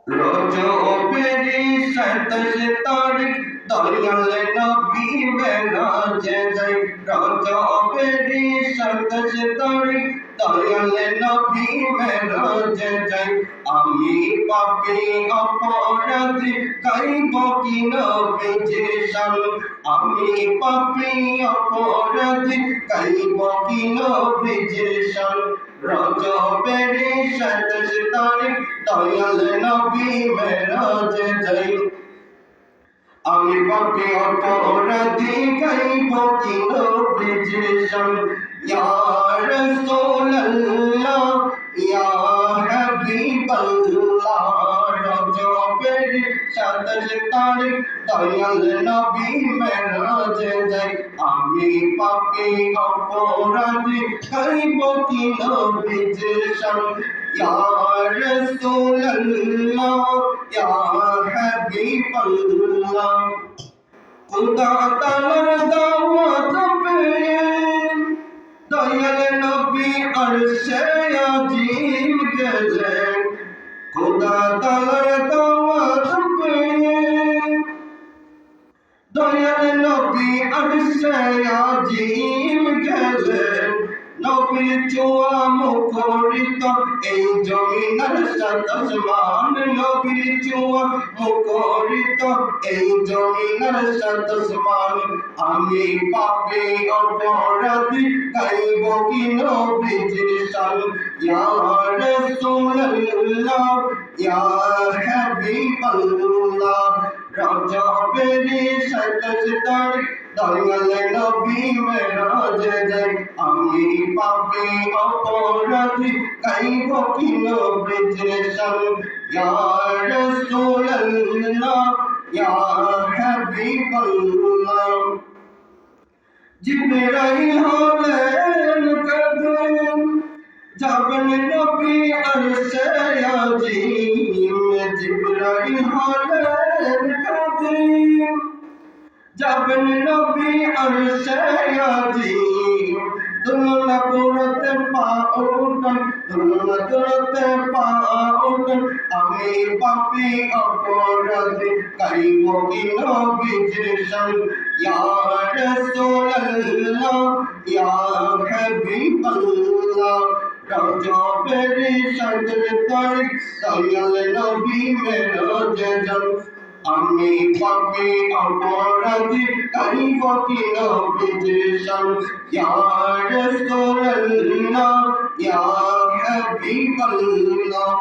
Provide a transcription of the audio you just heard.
রজবেরি 27 তারিখ দয়াল নবী মেরাজে যাই। রজবেরি 27 তারিখ দয়াল নবী মেরাজে যাই। আমি পাপী অপরাধী গাইব কি নবীজির শান। আমি পাপী অপরাধী গাইব কি নবীজির শান। রজবেরি 27 তারিখ দয়াল নবী মেরাজে যাই। আমি পাপী অপরাধী গাইব কি নবীজির শান। ইয়া রাসূলুল্লাহ ইয়া হাবিবাল্লাহ। রজবের 27 তারিখ দয়াল নবী মেরাজে যাই। আমি পাপী অপরাধী গাইব কি নবীজির শান। ইয়া রাসূলুল্লাহ ইয়া হাবিবাল্লাহ। খুদা তাআলার দাওয়াত পেয়ে দয়াল নবী আরশে আজিম গেলেন। খুদা তাআলার দাওয়াত পেয়ে দয়াল নবী আরশে আজিম গেলেন। নবীর ছোঁয়া মুখরিত এই জমিনের সাত আসমান। নবীর ছোঁয়া মুখরিত এই জমিনের সাত আসমান। আমি পাপী অপরাধী গাইব কি নবীজির শান। ইয়া রাসূলুল্লাহ ইয়া হাবিবাল্লাহ। রজবেরি 27 তারিখ দয়াল নবী মেরাজে যাই। আমি পাপী অপরাধী গাইব কি নবীজির শান। ইয়া রাসূলুল্লাহ ইয়া হাবিবাল্লাহ। জিবরাইল হলেন কাঁদেন যাবেন নবী আরশে আজিম। জিবরাইল হলেন কাঁদেন যাবেন নবী আরশে আজিম। দুলনা করতে পা উঠান দুলনা করতে পা উঠান। আমি পাপী অপরাধী গাইব কি নবীজির শান। ইয়া রাসূলুল্লাহ ইয়া হাবিবাল্লাহ। রজবেরি 27 তারিখ দয়াল নবী মেরাজে যান। আমি পাপী অপরাধী গাইব কি নবীজির শান। ইয়া রাসূলুল্লাহ ইয়া হাবিবাল্লাহ।